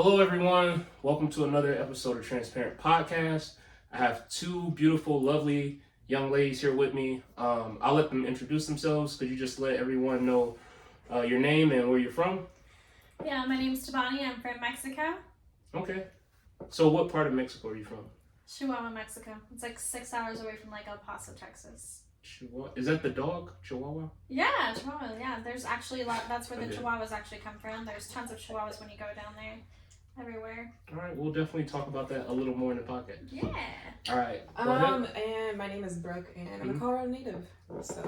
Hello, everyone. Welcome to another episode of Transparent Podcast. I have two beautiful, lovely young ladies here with me. I'll let them introduce themselves. Could you just let everyone know your name and where you're from? Yeah, my name's DEBANHY. I'm from Mexico. Okay. So what part of Mexico are you from? Chihuahua, Mexico. It's like 6 hours away from like El Paso, Texas. Chihuahua. Is that the dog? Chihuahua? Yeah, Chihuahua. Yeah, there's actually a lot. That's where the Okay. Chihuahuas actually come from. There's tons of Chihuahuas when you go down there. Everywhere. All right. We'll definitely talk about that a little more in the podcast. Yeah. All right. Go ahead. And my name is Brooke, and I'm a Colorado native. So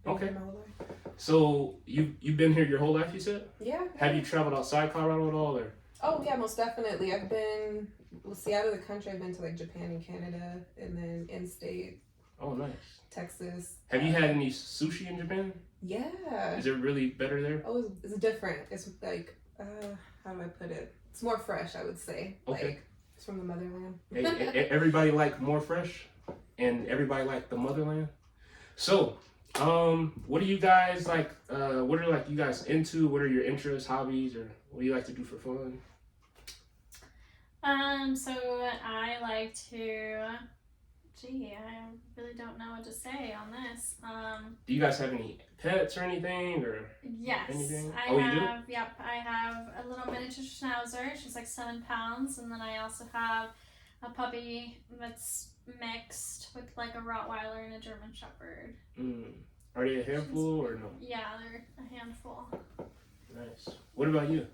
been Okay. here my whole life. So you've been here your whole life, you said? Yeah. Have you traveled outside Colorado at all, or? Oh yeah, most definitely. I've been out of the country. I've been to like Japan and Canada, and then in state. Oh, nice. Texas. Have you had any sushi in Japan? Yeah. Is it really better there? Oh, it's different. It's like how do I put it? It's more fresh, I would say. Okay. Like it's from the motherland. Everybody like more fresh, and everybody like the motherland. So, what do you guys like? What are like you guys into? What are your interests, hobbies, or what do you like to do for fun? So I like to. Gee, I really don't know what to say on this. Do you guys have any pets or anything, or? Yes, Anything? I Oh, you do? have. Yep, I have a little miniature schnauzer. She's like 7 pounds, and then I also have a puppy that's mixed with like a Rottweiler and a German Shepherd. Are they a handful or no? Yeah, they're a handful. Nice. What about you?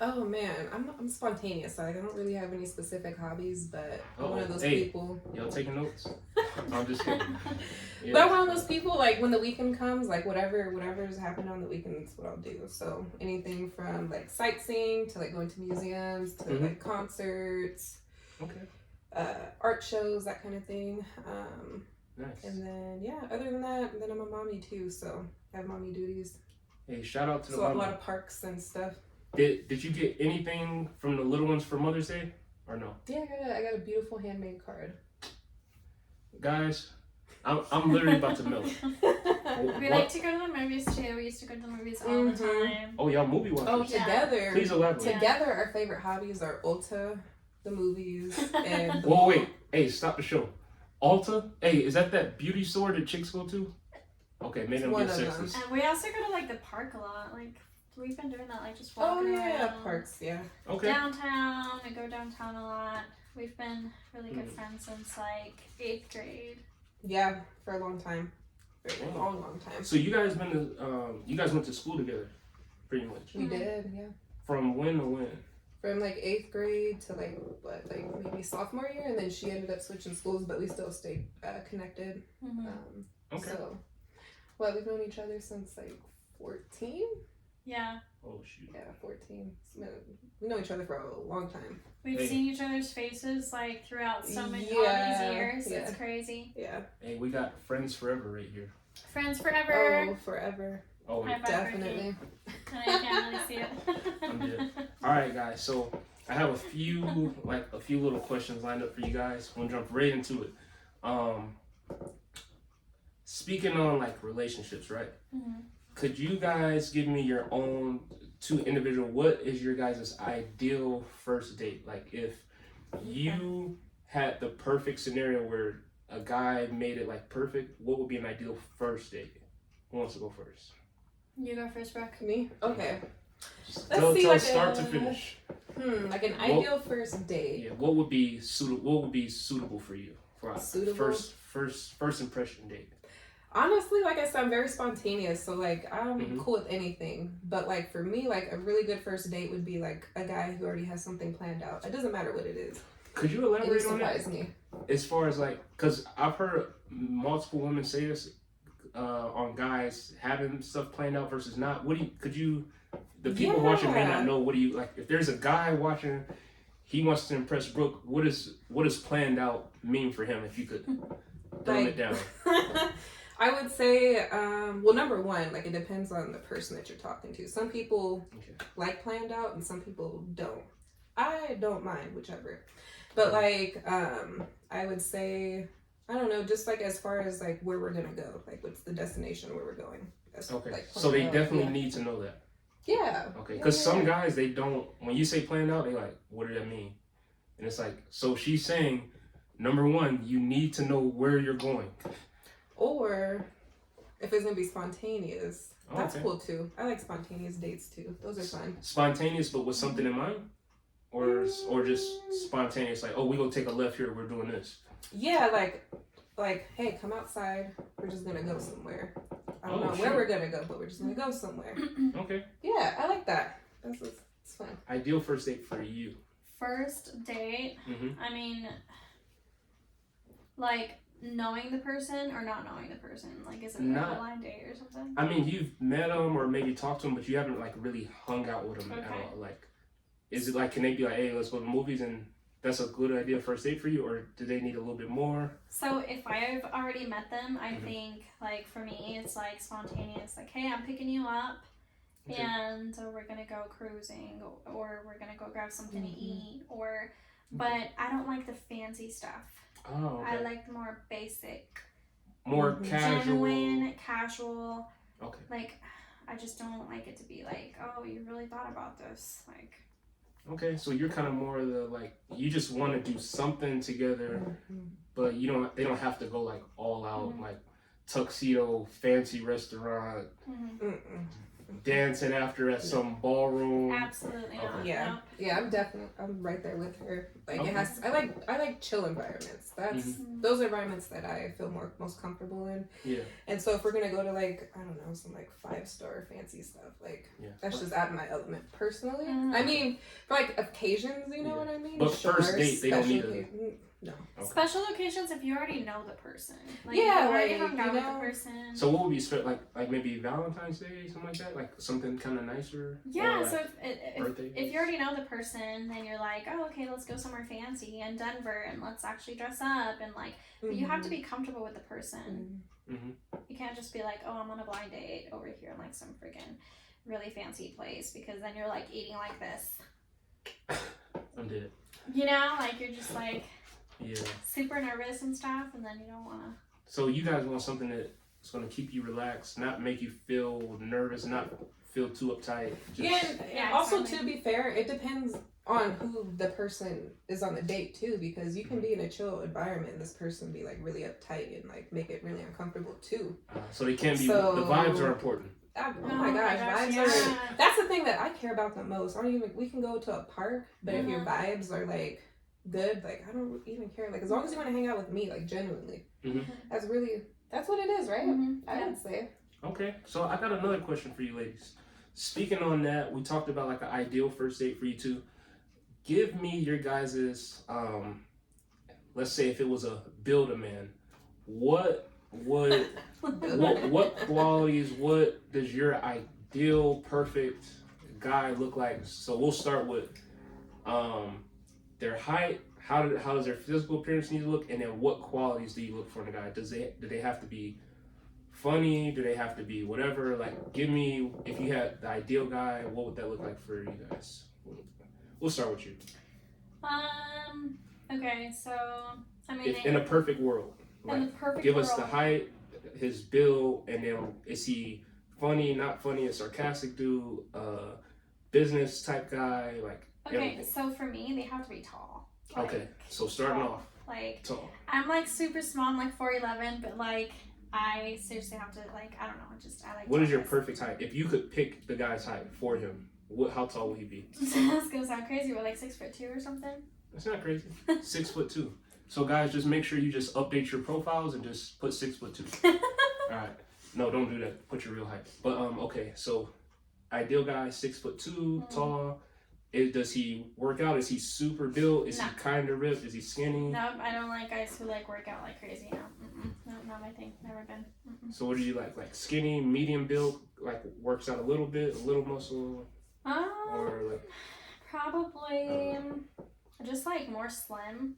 Oh man, I'm spontaneous. So, like I don't really have any specific hobbies, but I'm one of those Hey, people. Y'all taking notes? I'm just kidding. Yeah. But I'm one of those people, like when the weekend comes, like whatever's happening on the weekend is what I'll do. So anything from like sightseeing to like going to museums to like concerts, Okay. art shows, that kind of thing. Nice. And then yeah, other than that, then I'm a mommy too, so I have mommy duties. Hey, shout out to the So a mama. lot of parks and stuff. Did you get anything from the little ones for Mother's Day or no? Yeah, I got a beautiful handmade card. Guys, I'm literally about to melt. We like to go to the movies too. We used to go to the movies all the time. Oh, y'all movie watchers. Oh, Yeah. together. Please elaborate. Together, our favorite hobbies are Ulta, the movies, and the Whoa, mall. wait. Hey, stop the show. Ulta? Hey, is that beauty store that chicks go to? Okay, maybe I'm One getting of them. sexist. And we also go to like the park a lot. Like we've been doing that, like just Oh walking yeah, around. parks, yeah. Okay. Downtown. We go downtown a lot. We've been really good Mm. friends since like 8th grade. Yeah, for a long time. For a Wow. long time. So you guys you guys went to school together, pretty much. We did, yeah. From when to when? From like 8th grade to like maybe sophomore year, and then she ended up switching schools, but we still stayed connected. Mm-hmm. Okay. So, we've known each other since like 14. Yeah. Oh shoot. Yeah, 14. We know each other for a long time. We've Hey. seen each other's faces like throughout so many all Yeah, these years. yeah. It's crazy. Yeah. Hey, we got friends forever right here. Friends forever. Oh, forever. Oh, High yeah. five, Definitely. And I can't really see it. I'm dead. All right, guys. So I have a few little questions lined up for you guys. I'm gonna jump right into it. Speaking on like relationships, right? Mhm. Could you guys give me your own two individual? What is your guys' ideal first date? Like if you had the perfect scenario where a guy made it like perfect, what would be an ideal first date? Who wants to go first? You go first, Brooke. Me? Okay. Just Let's tell see, like start to a- finish. Like an ideal first date. Yeah, what would be suitable for you for a Suitable? first impression date? Honestly, like I said, I'm very spontaneous, so like I'm Mhm. cool with anything. But like for me, like a really good first date would be like a guy who already has something planned out. It doesn't matter what it is. Could you It would elaborate on that? surprise me. As far as like, because I've heard multiple women say this on guys having stuff planned out versus not. The people watching may not Yeah. know. What do you like? If there's a guy watching, he wants to impress Brooke. What does planned out mean for him? If you could dumb it down. I would say, well, number one, like it depends on the person that you're talking to. Some people Okay. like planned out, and some people don't. I don't mind whichever, but like I would say, I don't know, just like as far as like where we're gonna go, like what's the destination where we're going. That's, Okay. like, So they planned out, definitely yeah. need to know that. Yeah. Okay, because Yeah. some guys, they don't, when you say planned out, they like, what does that mean? And it's like, so she's saying, number one, you need to know where you're going. Or if it's gonna be spontaneous, that's Okay. cool too. I like spontaneous dates too. Those are fun. Spontaneous, but with something in mind? Or just spontaneous, like, oh, we gonna take a left here, we're doing this. Yeah, like, hey, come outside. We're just gonna go somewhere. I don't know where we're gonna go, but we're just gonna go somewhere. Okay. Yeah, I like that. It's fun. Ideal first date for you. First date. Mm-hmm. I mean, like knowing the person or not knowing the person. Like, is it like a blind date or something? I mean, you've met them or maybe talked to them, but you haven't like really hung out with them at all. Like, is it like, can they be like, hey, let's go to the movies, and that's a good idea first date for you, or do they need a little bit more? So if I've already met them, I think like for me it's like spontaneous. Like, hey, I'm picking you up, and we're gonna go cruising, or we're gonna go grab something to eat, or. But I don't like the fancy stuff. Oh, okay. I like the more basic, more casual, genuine, casual. Okay. Like, I just don't like it to be like, oh, you really thought about this, like. Okay, so you're kind of more the like, you just want to do something together, but you don't. They don't have to go like all out, like tuxedo, fancy restaurant, dancing after at some ballroom. Absolutely not. Yeah, Nope. yeah, I'm right there with her. Like it has. I like chill environments. Those are environments that I feel most comfortable in. Yeah. And so if we're gonna go to like, I don't know, some like 5-star fancy stuff, like that's just out of my element personally. I mean, for like occasions, you know what I mean. But first date, they don't need a. No. Okay. Special occasions if you already know the person. Like, Yeah, you already like, hung out with the person. So what would be like maybe Valentine's Day, something like that, like something kind of nicer. Yeah. Or So like if you already know the person, then you're like, oh, okay, let's go somewhere fancy in Denver and let's actually dress up and like. But you have to be comfortable with the person. You can't just be like, oh, I'm on a blind date over here in like some friggin' really fancy place, because then you're like eating like this. I'm dead. You know, like you're just like. Yeah. Super nervous and stuff, and then you don't want to. So you guys want something that's going to keep you relaxed, not make you feel nervous, not feel too uptight. Yeah, also to be fair, it depends on who the person is on the date too, because you can be in a chill environment and this person be like really uptight and like make it really uncomfortable too. So they can be. The vibes are important. Oh my gosh, vibes are. That's the thing that I care about the most. We can go to a park, but if your vibes are like good, like I don't even care, like as long as you want to hang out with me, like genuinely, that's what it is, right? I would say. Okay, so I got another question for you ladies. Speaking on that, we talked about like an ideal first date for you two. Give me your guys's let's say if it was a Build-A-Man, what would what qualities, what does your ideal perfect guy look like? So we'll start with their height, how does their physical appearance need to look, and then what qualities do you look for in a guy? Do they have to be funny? Do they have to be whatever? Like, give me, if you had the ideal guy, what would that look like for you guys? We'll start with you. Okay, so I mean, in a perfect world, in the perfect give world. us the height, his build, and then is he funny, not funny, a sarcastic dude, business type guy, like. Okay, everything. So for me, they have to be tall. Like, okay, so starting off. Like, tall. I'm like super small, I'm like 4'11", but like I seriously have to like, I don't know, I like. What is your perfect height? If you could pick the guy's height for him, how tall would he be? That's gonna sound crazy, but like 6'2" or something. That's not crazy. 6'2". So guys, just make sure you just update your profiles and just put 6'2". All right. No, don't do that. Put your real height. But okay, so ideal guy, 6'2", tall. Does he work out? Is he super built? Is he kind of ripped? Is he skinny? Nope, I don't like guys who like work out like crazy. No, no, not my thing. Never been. So what do you like? Like skinny, medium built, like works out a little bit, a little muscle, or like probably just like more slim.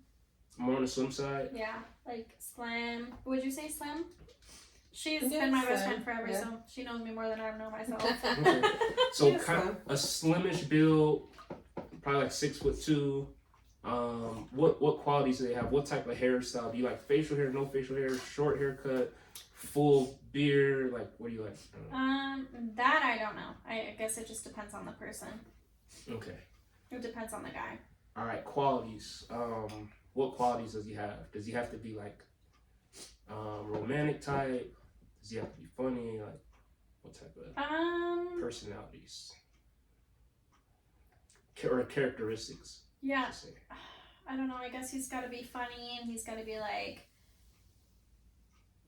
More on the slim side. Yeah, like slim. Would you say slim? She's been my best friend forever, so she knows me more than I know myself. Okay. So kind of a slimish build, probably like 6'2". What qualities do they have? What type of hairstyle? Do you like facial hair, no facial hair, short haircut, full beard? Like, what do you like? That I don't know. I guess it just depends on the person. Okay. It depends on the guy. All right, qualities. What qualities does he have? Does he have to be like romantic type? Does he have to be funny? Like, what type of personalities or characteristics? Yeah. I don't know. I guess he's got to be funny, and he's got to be like.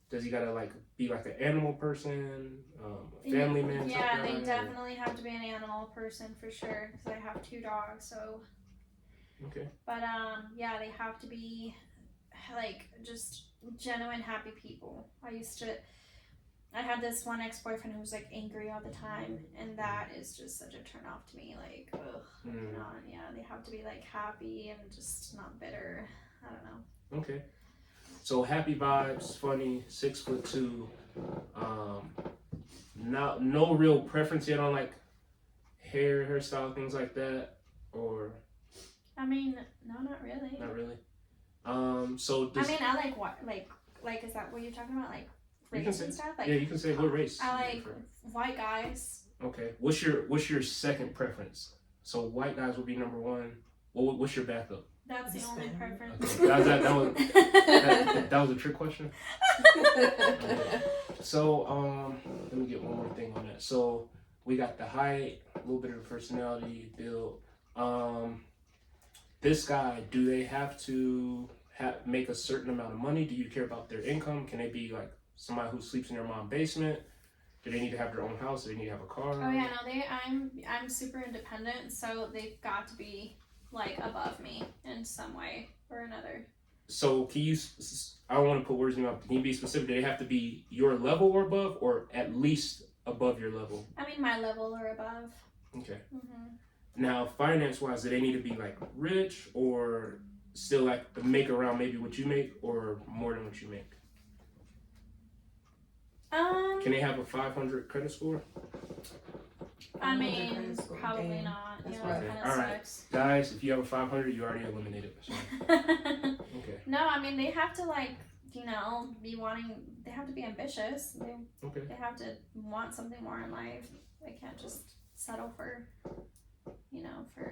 Does he gotta like be like an animal person, a family man? Yeah, they definitely have to be an animal person for sure. Because I have 2 dogs, so. Okay. But yeah, they have to be like just genuine happy people. I had this one ex-boyfriend who was like angry all the time, and that is just such a turn off to me. Like, ugh, yeah, they have to be like happy and just not bitter. I don't know. Okay. So happy vibes, funny, 6'2". No real preference yet on like hairstyle, things like that, or. I mean, no, not really. Not really. So. I mean, I like what, like, is that what you're talking about, like race and stuff? Like, yeah, you can say what race. I like white guys. Okay. What's your second preference? So white guys will be number 1. What's your backup? That's the only preference. Okay. That was a trick question. So let me get one more thing on that. So we got the height, a little bit of personality, build. This guy, do they have to make a certain amount of money? Do you care about their income? Can they be like somebody who sleeps in their mom's basement? Do they need to have their own house? Do they need to have a car? Oh yeah, no, I'm super independent, so they've got to be like above me in some way or another. So can you, I don't want to put words in your mouth, can you be specific? Do they have to be your level or above, or at least above your level? I mean, my level or above. Okay. Mm-hmm. Now, finance-wise, do they need to be like rich, or still like make around maybe what you make, or more than what you make? Can they have a 500 credit score? I mean, probably not. That's Yeah, that kind of sucks. Guys, if you have a 500, you already eliminated. So. Okay. No, I mean, they have to like, be wanting. They have to be ambitious. They have to want something more in life. They can't just settle for,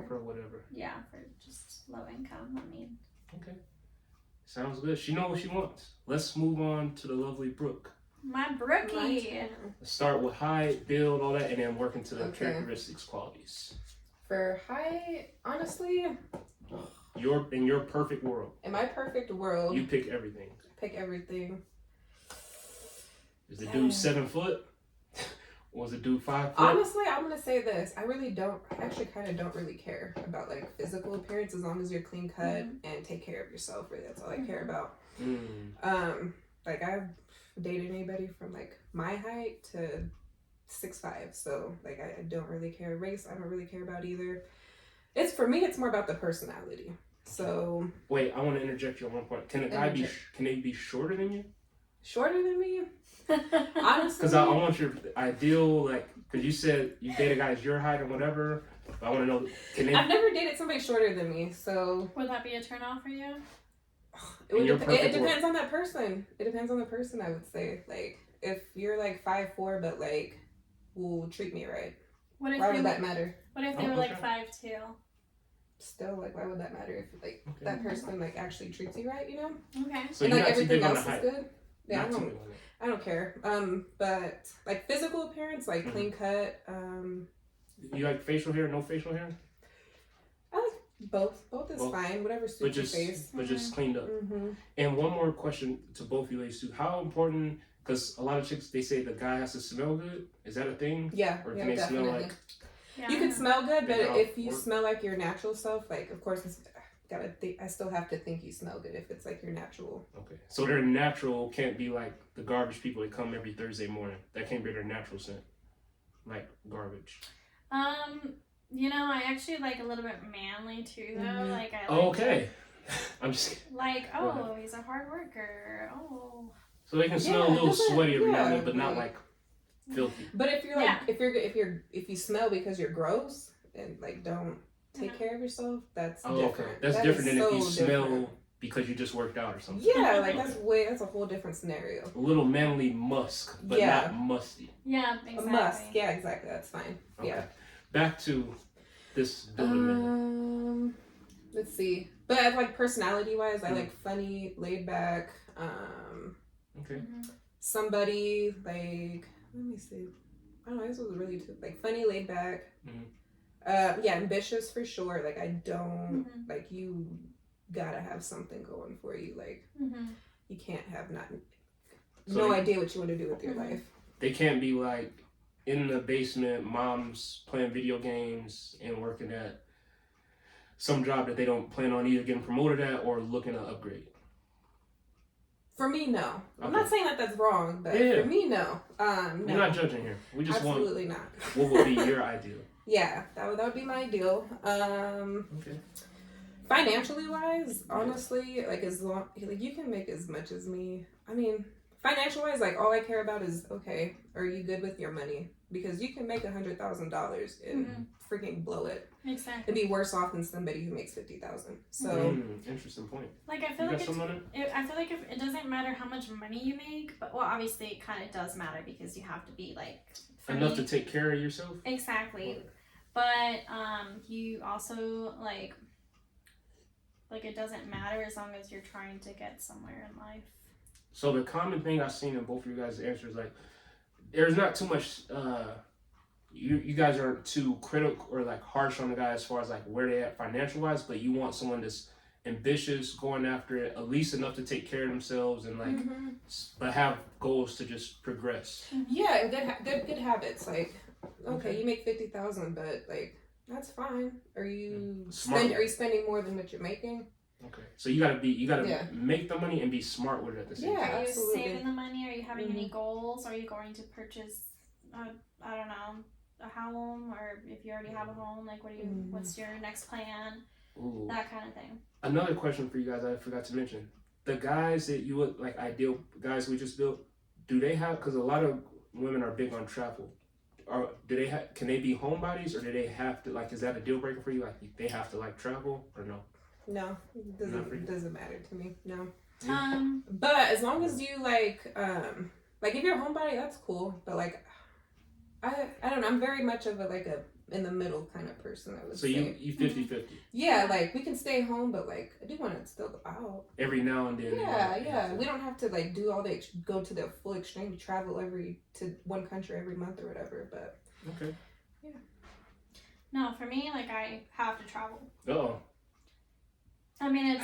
for whatever. Yeah, for just low income. I mean. Okay. Sounds good. She knows what she wants. Let's move on to the lovely Brooke. My Brookie. Let's start with height, build, all that, and then work into the characteristics, qualities. For height, honestly, in your perfect world. In my perfect world, you pick everything. Pick everything. Is the dude 7 foot? Or is the dude 5 foot? Honestly, I'm gonna say this. I actually kind of don't really care about like physical appearance as long as you're clean cut and take care of yourself. Really, that's all I care about. Like I've dated anybody from like my height to 6'5", so like I don't really care. Race, I don't really care about either. For me, it's more about the personality. So wait, I want to interject you on one point. Can a guy can they be shorter than you? Shorter than me? Honestly, because I want your ideal, like, because you said you date a guy your height or whatever. But I want to know, can they? I've never dated somebody shorter than me, so would that be a turn off for you? It depends on that person. It depends on the person, I would say. Like, if you're like 5'4", but like will treat me right. Why would that matter? What if they were like 5'2"? Still, like, why would that matter if like that person like actually treats you right? Okay. So and like everything else is height. good. Yeah, I don't care. But like physical appearance, like clean cut. You like facial hair? No facial hair? I like both. Both is fine. Whatever suits your face. But just cleaned up. And one more question to both of you ladies too. How important? Because a lot of chicks, they say the guy has to smell good. Is that a thing? Yeah. Or can they smell like? Yeah. You can smell good, but if you smell like your natural self, like of course I still have to think you smell good if it's like your natural. Okay. So their natural can't be like the garbage people that come every Thursday morning. That can't be their natural scent. Like garbage. I actually like a little bit manly too though. Like I okay. I'm just kidding. Like, he's a hard worker. Oh. So they can smell a little sweaty every now and then, but not like filthy. But if you're like if you smell because you're gross and like don't take care of yourself, that's different. That's different than if you smell because you just worked out or something. Yeah, like that's a whole different scenario. A little manly musk, but not musty. Yeah, exactly. A musk, yeah, exactly. That's fine. Okay. Yeah. Back to this building. Let's see. But like personality wise, I like funny, laid back. Okay. Somebody like, let me see. I don't know. This was really like funny, laid back. Yeah, ambitious for sure. Like I don't like you. Gotta have something going for you. Like you can't have no idea what you want to do with your life. They can't be like in the basement, mom's playing video games and working at some job that they don't plan on either getting promoted at or looking to upgrade. For me, no. I'm not saying that that's wrong, but for me, no. No. We're not judging here. We just absolutely not. What would be your ideal? Yeah, that would be my ideal. Okay. Financially wise, honestly, like as long like you can make as much as me. I mean, financial wise, like all I care about is okay, are you good with your money? Because you can make $100,000 and freaking blow it. Exactly. And be worse off than somebody who makes $50,000. So interesting point. Like I feel like if it doesn't matter how much money you make, but well, obviously it kind of does matter because you have to be like enough to take care of yourself. Exactly, but you also like it doesn't matter as long as you're trying to get somewhere in life. So the common thing I've seen in both of you guys' answers, like, there's not too much, you guys aren't too critical or like harsh on the guy as far as like where they at financial wise, but you want someone that's ambitious, going after it, at least enough to take care of themselves and like, but have goals to just progress. Yeah, good habits. Like, okay, you make $50,000, but like, that's fine. Are you spending more than what you're making? Okay, so you gotta make the money and be smart with it at the same time. Are you absolutely. saving the money? Are you having any goals? Are you going to purchase, I don't know, a home? Or if you already have a home, like what's your next plan? Ooh. That kind of thing. Another question for you guys I forgot to mention. The guys that you would, like ideal guys we just built, do they have, because a lot of women are big on travel. Or can they be homebodies, or do they have to, like, is that a deal breaker for you? Like, they have to like travel or no? No, it doesn't matter to me. No. But as long as you like if you're a homebody, that's cool. But like, I don't know. I'm very much of a in the middle kind of person. I would say. So you 50-50. Yeah, like we can stay home, but like I do want to still go out every now and then. Yeah. We don't have to like do all go to the full extreme, travel to one country every month or whatever. But okay. Yeah. No, for me, like I have to travel. Oh. I mean, it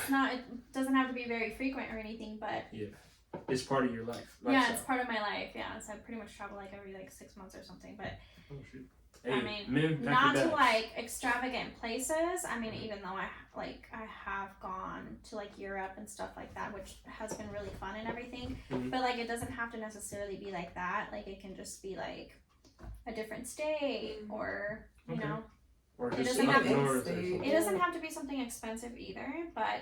doesn't have to be very frequent or anything, but it's part of your life. Yeah, it's part of my life. Yeah, so I pretty much travel like every 6 months or something. But oh shoot. Hey, I mean, not to like extravagant places. I mean, even though I have gone to like Europe and stuff like that, which has been really fun and everything. But like, it doesn't have to necessarily be like that. Like, it can just be like a different state, or you know. Or it doesn't have to be something expensive either, but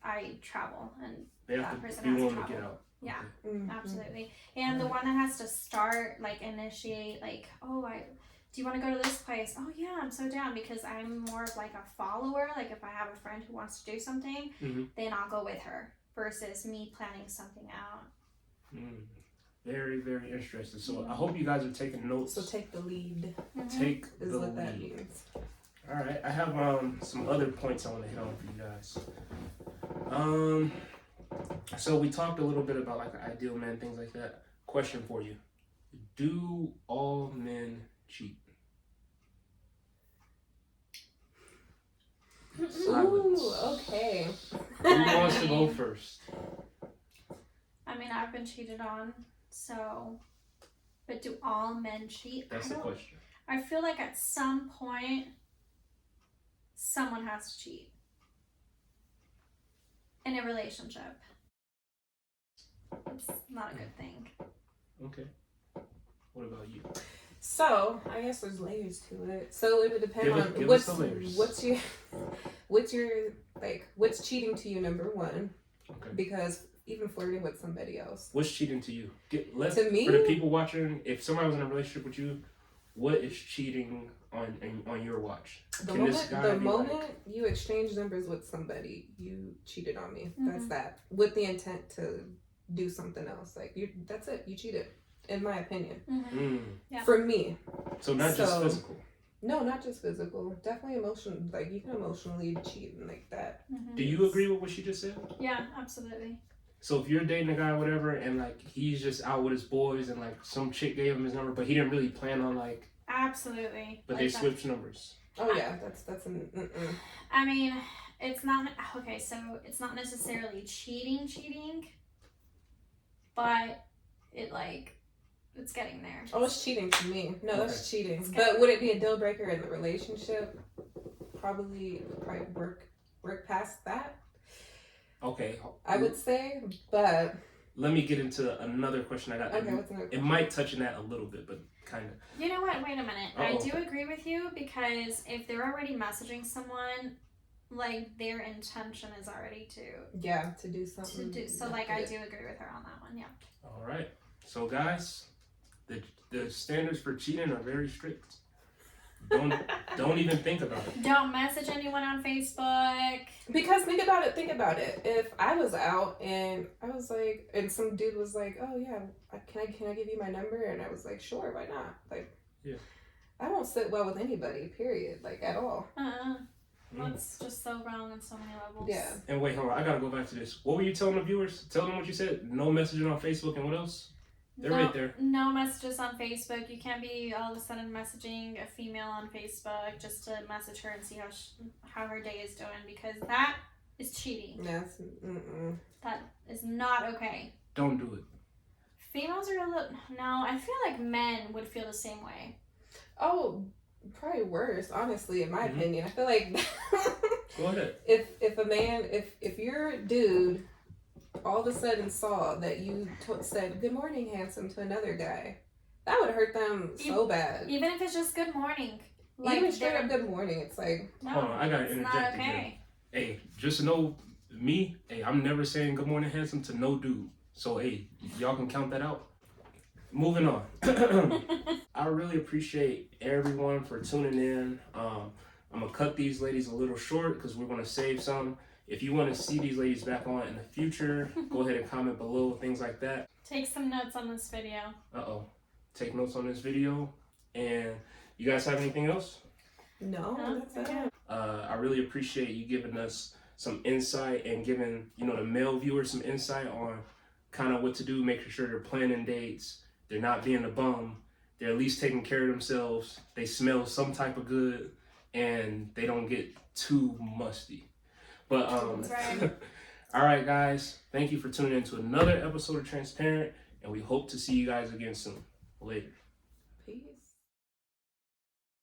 I travel, and that person has to travel. Get out. Yeah, absolutely. And the one that has to start, like, initiate, like, do you want to go to this place? Oh yeah, I'm so down, because I'm more of like a follower. Like, if I have a friend who wants to do something, then I'll go with her versus me planning something out. Very, very interesting. So I hope you guys are taking notes. So take the lead. Take is the what lead. That means. All right, I have some other points I want to hit on for you guys. So we talked a little bit about like an ideal man, things like that. Question for you: do all men cheat? Ooh, okay. Who wants to go first? I mean, I've been cheated on, so. But do all men cheat? That's the question. I feel like at some point, someone has to cheat in a relationship. It's not a good thing. Okay. What about you? So I guess there's layers to it. So it would depend on what's cheating to you, number one. Okay. Because even flirting with somebody else. What's cheating to you? To me? For the people watching, if somebody was in a relationship with you, what is cheating on your watch? The Can this guy be moment like, you exchange numbers with somebody, you cheated on me. Mhm. That's that. With the intent to do something else. Like that's it. You cheated, in my opinion. Yeah. For me. So not just physical. No, not just physical. Definitely emotional. Like you can emotionally cheat and like that. Do you agree with what she just said? Yeah, absolutely. So if you're dating a guy or whatever, and like he's just out with his boys, and like some chick gave him his number, but he didn't really plan on like. Absolutely. But like they that. switched numbers. Oh yeah, that's an. I mean, it's not okay. So it's not necessarily cheating, but it's getting there. Oh, it's cheating to me. No, that's cheating. It's But would it be a deal breaker in the relationship? Probably work past that. Okay. I would say, but Let me get into another question I got. okay, what's another? It might touch on that a little bit, but kind of. You know what? Wait a minute. I Uh-oh. do agree with you because if they're already messaging someone, like their intention is already To do something. to do. So like I do agree with her on that one. Yeah. All right. So guys, the standards for cheating are very strict. Don't even think about it. Don't message anyone on Facebook. Because think about it. If I was out and I was like, and some dude was like, "Oh yeah, can I give you my number?" And I was like, "Sure, why not?" Like, yeah, I don't sit well with anybody. Period. Like at all. That's just so wrong on so many levels. Yeah. And wait, hold on. I gotta go back to this. What were you telling the viewers? Tell them what you said. No messaging on Facebook, and what else? They're right there. No messages on Facebook. You can't be all of a sudden messaging a female on Facebook just to message her and see how her day is doing because that is cheating. Yes. That is not okay. Don't do it. Females are a little. No, I feel like men would feel the same way. Oh, probably worse. Honestly, in my opinion, I feel like. Go ahead. If a man, if your dude all of a sudden saw that you said "Good morning, handsome" to another guy, that would hurt them so bad. Even if it's just good morning. Even straight up good morning, it's like. No, hold on, I gotta it's interject not again. okay. Hey, just know me. Hey, I'm never saying good morning, handsome to no dude. So hey, y'all can count that out. Moving on. I really appreciate everyone for tuning in. I'm gonna cut these ladies a little short because we're gonna save some. If you want to see these ladies back on in the future, go ahead and comment below, things like that. Take some notes on this video. Take notes on this video. And you guys have anything else? No, that's it. I really appreciate you giving us some insight and giving, the male viewers some insight on kind of what to do, making sure they're planning dates, they're not being a bum, they're at least taking care of themselves, they smell some type of good, and they don't get too musty. But That's right. all right, guys, thank you for tuning in to another episode of Transparent, and we hope to see you guys again soon. Later. Peace.